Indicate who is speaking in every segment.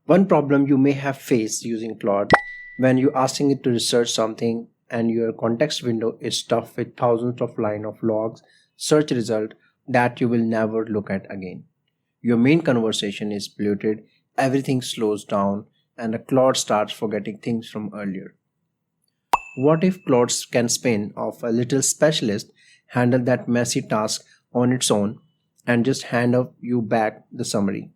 Speaker 1: One problem you may have faced using Claude when you're asking it to research something and your context window is stuffed with thousands of lines of logs, search result that you will never look at again. Your main conversation is polluted, everything slows down, and the Claude starts forgetting things from earlier. What if Claude can spin off a little specialist, handle that messy task on its own, and just hand up you back the summary?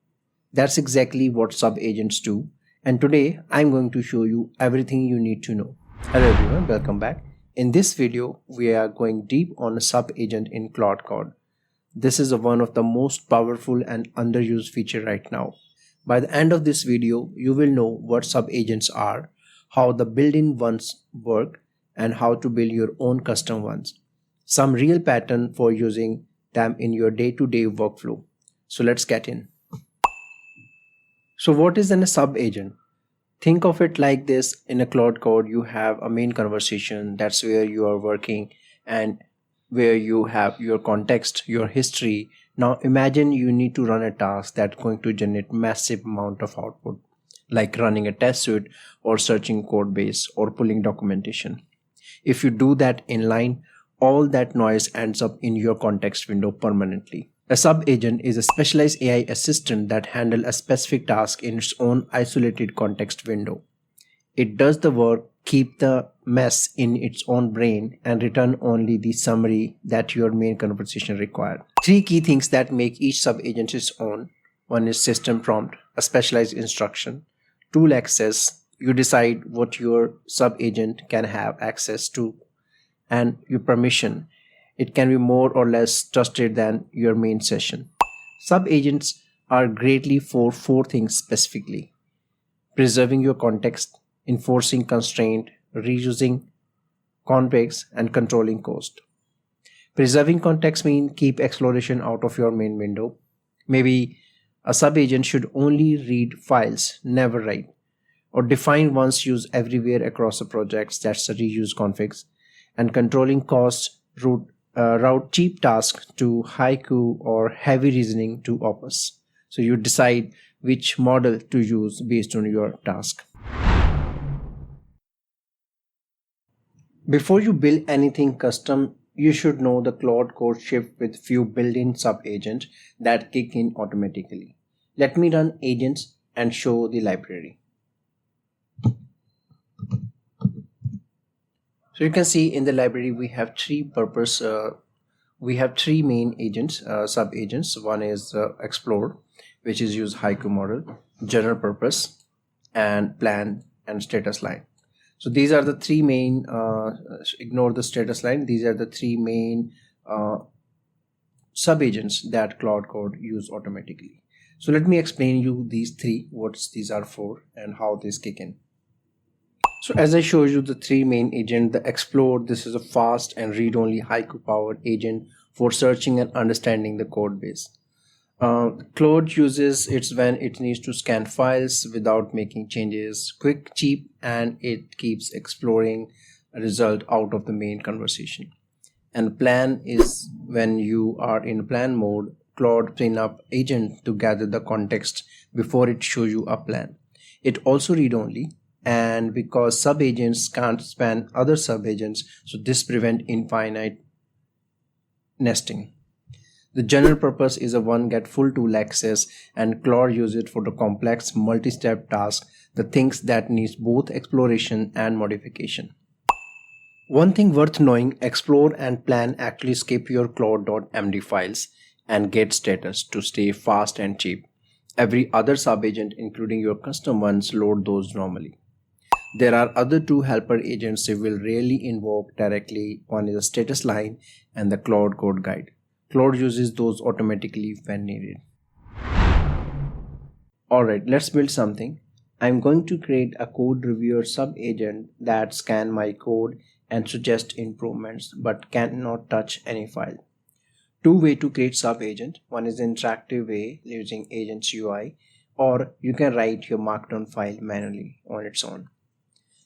Speaker 1: That's exactly what subagents do. And today I'm going to show you everything you need to know. Hello everyone, welcome back. In this video, we are going deep on a subagent in Claude Code. This is one of the most powerful and underused feature right now. By the end of this video, you will know what subagents are, how the built-in ones work, and how to build your own custom ones. Some real pattern for using them in your day-to-day workflow. So let's get in. So what is then a sub-agent? Think of it like this: in a Claude Code, you have a main conversation, that's where you are working and where you have your context, your history. Now imagine you need to run a task that's going to generate massive amount of output, like running a test suite or searching code base or pulling documentation. If you do that inline, all that noise ends up in your context window permanently. A sub-agent is a specialized AI assistant that handles a specific task in its own isolated context window. It does the work, keep the mess in its own brain, and return only the summary that your main conversation required. Three key things that make each sub-agent its own. One is system prompt, a specialized instruction. Tool access, you decide what your sub-agent can have access to. And your permission, it can be more or less trusted than your main session. Sub-agents are greatly for four things specifically: preserving your context, enforcing constraint, reusing configs, and controlling cost. Preserving context means keep exploration out of your main window. Maybe a sub-agent should only read files, never write, or define once use everywhere across the projects, that's the reuse configs. And controlling costs, route cheap tasks to Haiku or heavy reasoning to Opus. So you decide which model to use based on your task. Before you build anything custom, you should know the Claude Code shift with few built-in sub-agents that kick in automatically. Let me run agents and show the library. So you can see in the library we have three main agents, sub-agents. One is explore, which is use Haiku model, general purpose, and plan and status line. So these are the three main, ignore the status line, these are the three main sub-agents that Claude Code use automatically. So let me explain you these three, what these are for and how these kick in. So as I showed you the three main agents, the explore, this is a fast and read-only Haiku powered agent for searching and understanding the code base. Claude uses it when it needs to scan files without making changes, quick, cheap, and it keeps exploring a result out of the main conversation. And plan is when you are in plan mode, Claude train up agent to gather the context before it shows you a plan. It also read-only, and because sub-agents can't span other sub-agents, so this prevents infinite nesting. The general purpose is a one get full tool access, and Claude uses it for the complex multi-step task, the things that needs both exploration and modification. One thing worth knowing, explore and plan actually skip your claude.md files and get status to stay fast and cheap. Every other sub-agent, including your custom ones, load those normally. There are other two helper agents they will rarely invoke directly. One is a status line and the Claude Code Guide. Claude uses those automatically when needed. Alright, let's build something. I'm going to create a code reviewer sub-agent that scan my code and suggest improvements but cannot touch any file. Two ways to create sub-agent. One is interactive way using agents UI, or you can write your markdown file manually on its own.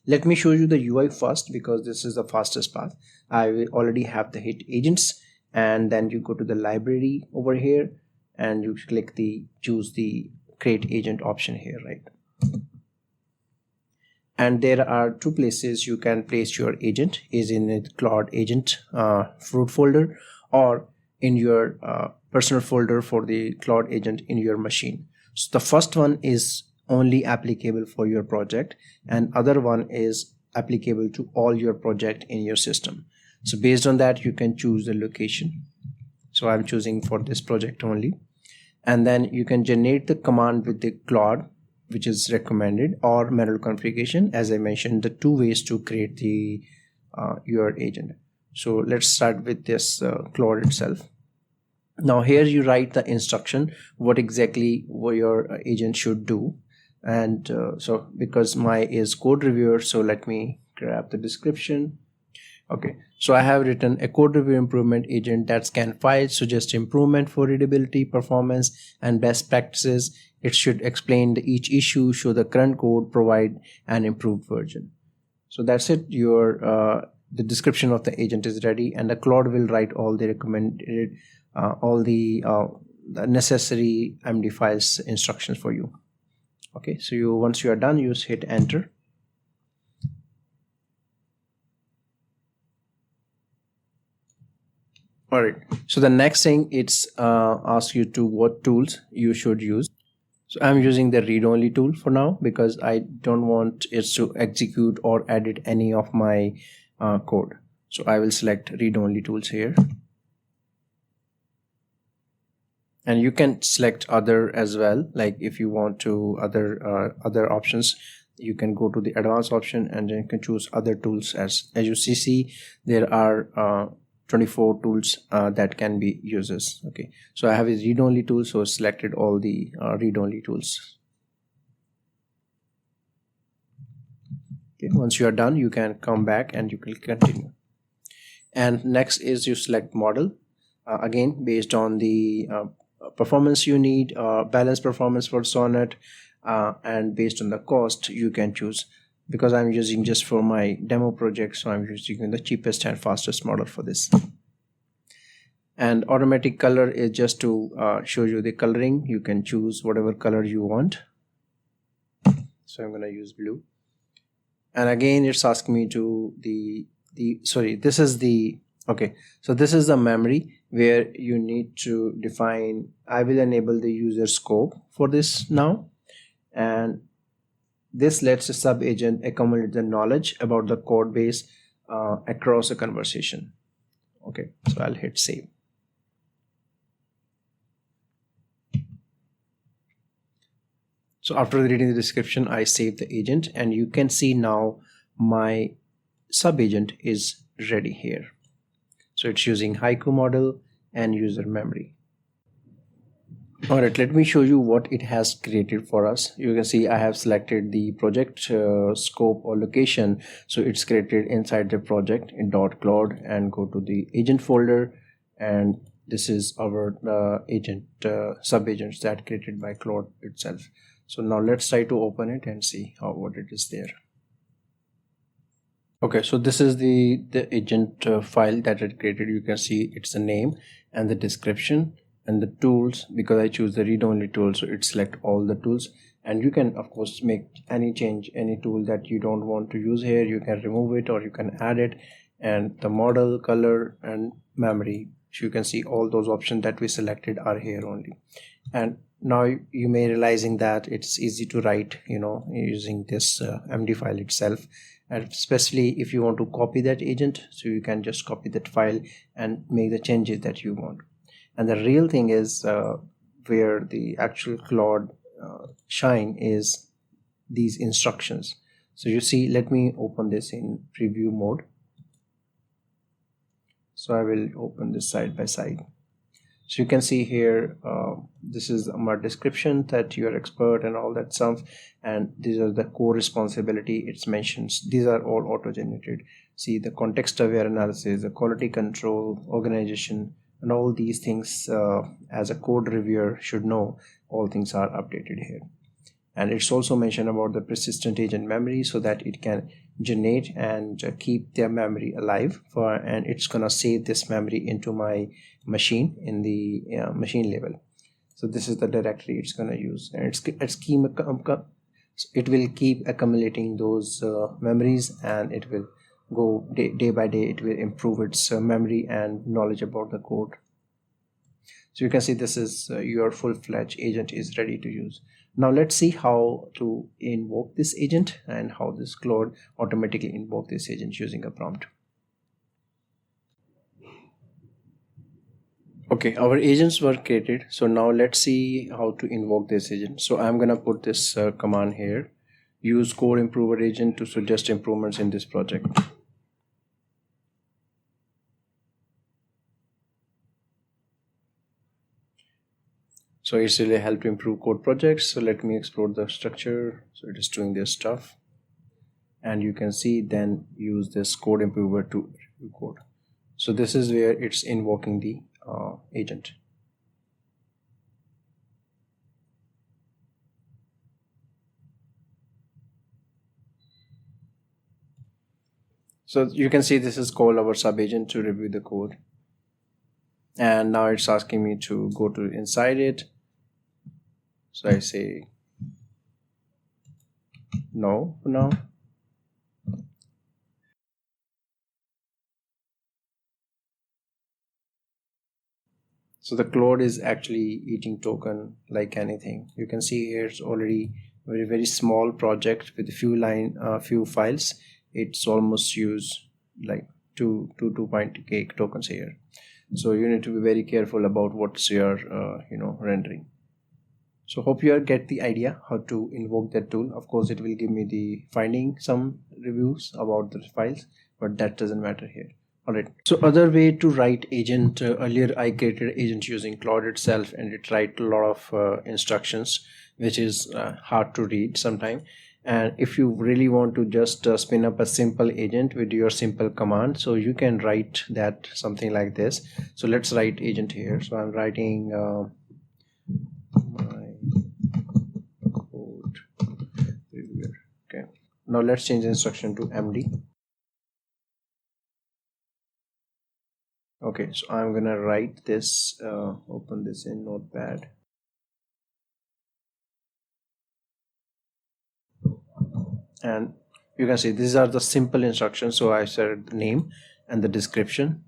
Speaker 1: Let me show you the UI first because this is the fastest path. I will already have the hit agents, and then you go to the library over here and you click the choose the create agent option here, right? And there are two places you can place your agent, is in the Claude agent root folder, or in your personal folder for the Claude agent in your machine. So the first one is only applicable for your project, and other one is applicable to all your project in your system. So based on that, you can choose the location. So I'm choosing for this project only. And then you can generate the command with the Claude, which is recommended, or manual configuration. As I mentioned, the two ways to create the your agent. So let's start with this Claude itself. Now here you write the instruction what exactly your agent should do. And so because my is code reviewer, so let me grab the description. Okay, so I have written a code review improvement agent that scan files, suggest improvement for readability, performance, and best practices. It should explain each issue, show the current code, provide an improved version. So that's it. Your the description of the agent is ready, and the Claude will write all the recommended, all the necessary MD files instructions for you. Okay, so once you are done, you just hit enter. All right, so the next thing it's ask you to what tools you should use. So I'm using the read-only tool for now because I don't want it to execute or edit any of my code. So I will select read-only tools here. And you can select other as well. Like if you want to other options, you can go to the advanced option and then you can choose other tools. As you see, there are 24 tools that can be users. Okay, so I have a read-only tool, so selected all the read-only tools. Okay, once you are done, you can come back and you can continue. And next is you select model, again based on the performance you need, balance performance for Sonnet, and based on the cost you can choose. Because I'm using just for my demo project, so I'm using the cheapest and fastest model for this. And automatic color is just to show you the coloring. You can choose whatever color you want. So I'm going to use blue. And again, it's asking me to this is the okay. So this is the memory where you need to define. I will enable the user scope for this now, and this lets a sub-agent accumulate the knowledge about the code base across a conversation. Okay, so I'll hit save. So after reading the description, I save the agent, and you can see now my sub-agent is ready here. So it's using Haiku model and user memory. All right, let me show you what it has created for us. You can see I have selected the project scope or location. So it's created inside the project in .claude, and go to the agent folder. And this is our agent sub-agents that created by Claude itself. So now let's try to open it and see what it is there. Okay, so this is the agent file that it created. You can see it's the name and the description and the tools. Because I choose the read-only tool, so it select all the tools. And you can of course make any change, any tool that you don't want to use here, you can remove it or you can add it. And the model, color, and memory, so you can see all those options that we selected are here only. And now you may realizing that it's easy to write, using this MD file itself. And especially if you want to copy that agent, so you can just copy that file and make the changes that you want. And the real thing is where the actual Claude shine is these instructions. So you see, let me open this in preview mode. So I will open this side by side. So you can see here, this is my description that you're expert and all that stuff. And these are the core responsibility it's mentions. These are all auto-generated. See the context aware analysis, the quality control, organization, and all these things as a code reviewer should know. All things are updated here. And it's also mentioned about the persistent agent memory, so that it can generate and keep their memory alive and it's gonna save this memory into my machine in the machine level. So this is the directory it's gonna use, and it's So it will keep accumulating those memories, and it will go day by day. It will improve its memory and knowledge about the code. So you can see this is your full-fledged agent is ready to use. Now let's see how to invoke this agent and how this Claude automatically invoke this agent using a prompt. Okay, our agents were created. So now let's see how to invoke this agent. So I'm gonna put this command here. Use code improver agent to suggest improvements in this project. So it's really help to improve code projects. So let me explore the structure. So it is doing this stuff, and you can see then use this code improver to review code. So this is where it's invoking the agent. So you can see this is called our sub agent to review the code, and now it's asking me to go to inside it. So I say no for now. So the Claude is actually eating token like anything. You can see here it's already very small project with a few files. It's almost used like 2.8 tokens here. So you need to be very careful about what's your rendering. So hope you get the idea how to invoke that tool. Of course it will give me the finding some reviews about the files, but that doesn't matter here. Alright, so other way to write agent, earlier I created agent using Claude itself, and it write a lot of instructions which is hard to read sometimes. And if you really want to just spin up a simple agent with your simple command, so you can write that something like this. So let's write agent here. So I'm writing my code reviewer. Okay, now let's change the instruction to MD. Okay, so I'm gonna write this, open this in Notepad. And you can see these are the simple instructions. So I said the name and the description,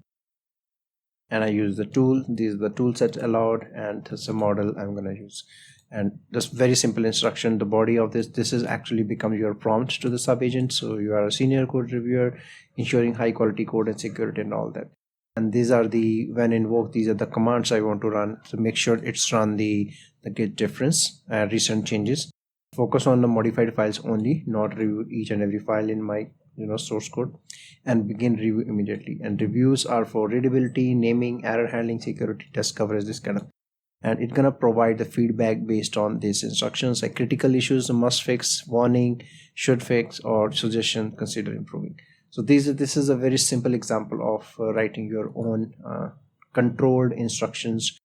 Speaker 1: and I use the tool. These are the tool set allowed, and this is a model I'm gonna use. And just very simple instruction. The body of this is actually becomes your prompt to the sub agent. So you are a senior code reviewer, ensuring high quality code and security and all that. And these are the, when invoked, these are the commands I want to run. So make sure it's run the get difference, recent changes. Focus on the modified files only, not review each and every file in my source code, and begin review immediately. And reviews are for readability, naming, error handling, security, test coverage, this kind of, and it's gonna provide the feedback based on these instructions, like critical issues, must fix, warning, should fix, or suggestion, consider improving. So this is a very simple example of writing your own controlled instructions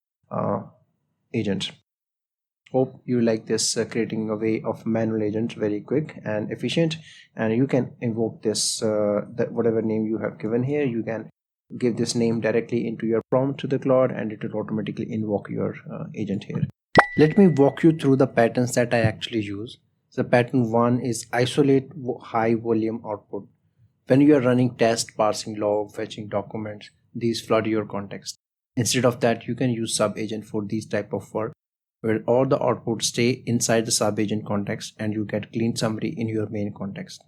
Speaker 1: agent. Hope you like this, creating a way of manual agent, very quick and efficient. And you can invoke this, that whatever name you have given here, you can give this name directly into your prompt to the Claude, and it will automatically invoke your agent here. Let me walk you through the patterns that I actually use. So pattern 1 is isolate high volume output. When you are running test, parsing log, fetching documents, these flood your context. Instead of that, you can use sub agent for these type of work, where all the outputs stay inside the sub agent context and you get clean summary in your main context.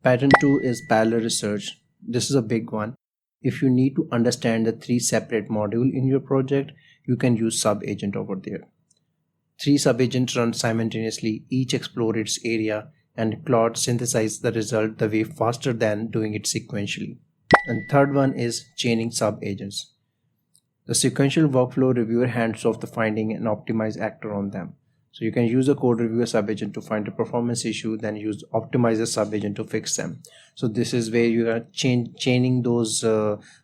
Speaker 1: Pattern 2 is parallel research. This is a big one. If you need to understand the 3 separate modules in your project, you can use sub agent over there. 3 sub agents run simultaneously, each explore its area, and Claude synthesizes the result the way faster than doing it sequentially. And third one is chaining sub agents. The sequential workflow reviewer hands off the finding and optimize actor on them. So you can use a code reviewer subagent to find a performance issue, then use optimizer subagent to fix them. So this is where you are chaining those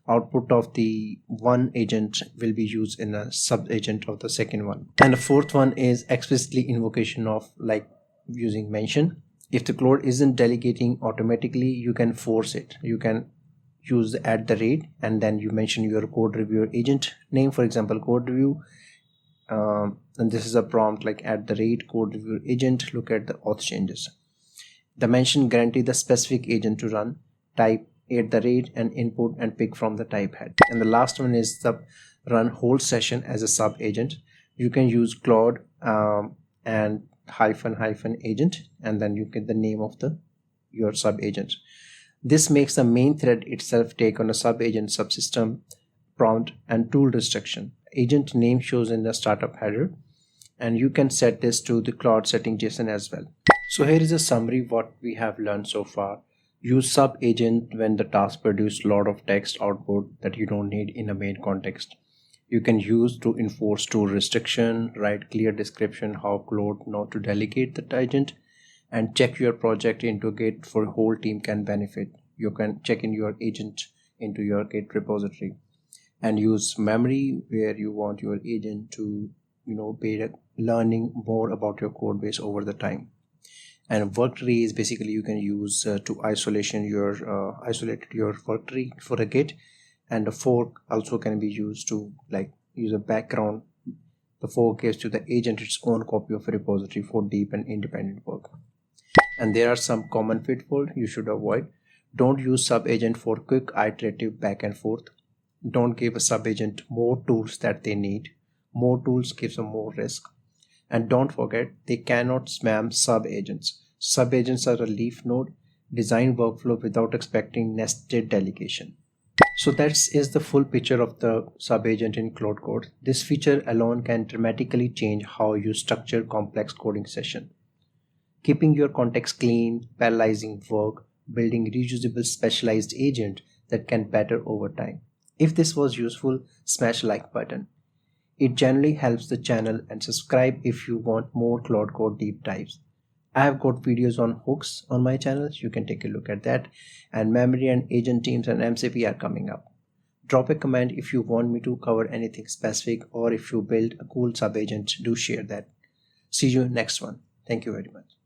Speaker 1: output of the one agent will be used in a subagent of the second one. And the fourth one is explicitly invocation of, like using mention. If the Claude isn't delegating automatically, you can force it. You can use @ and then you mention your code reviewer agent name, for example code review, and this is a prompt like @code review agent, look at the auth changes. The mention guarantee the specific agent to run, type and input and pick from the type head. And the last one is the run whole session as a sub agent. You can use Claude and hyphen agent, and then you get the name of your sub agent. This makes the main thread itself take on a sub agent subsystem prompt and tool restriction. Agent name shows in the startup header, and you can set this to the Claude setting JSON as well. So here is a summary what we have learned so far. Use sub agent when the task produces a lot of text output that you don't need in a main context. You can use to enforce tool restriction, write clear description how Claude not to delegate the agent, and check your project into Git for whole team can benefit. You can check in your agent into your Git repository, and use memory where you want your agent to be learning more about your code base over the time. And work tree is basically you can use to isolate your work tree for a Git, and a fork also can be used to use a background. The fork gives to the agent its own copy of a repository for deep and independent work. And there are some common pitfalls you should avoid. Don't use subagent for quick iterative back and forth. Don't give a subagent more tools that they need. More tools gives them more risk. And don't forget, they cannot spam subagents. Subagents are a leaf node. Design workflow without expecting nested delegation. So that is the full picture of the subagent in Claude Code. This feature alone can dramatically change how you structure complex coding session. Keeping your context clean, parallelizing work, building reusable specialized agent that can better over time. If this was useful, smash like button. It generally helps the channel, and subscribe if you want more Claude Code deep dives. I have got videos on hooks on my channel, you can take a look at that, and memory and agent teams and MCP are coming up. Drop a comment if you want me to cover anything specific, or if you build a cool subagent, do share that. See you next one. Thank you very much.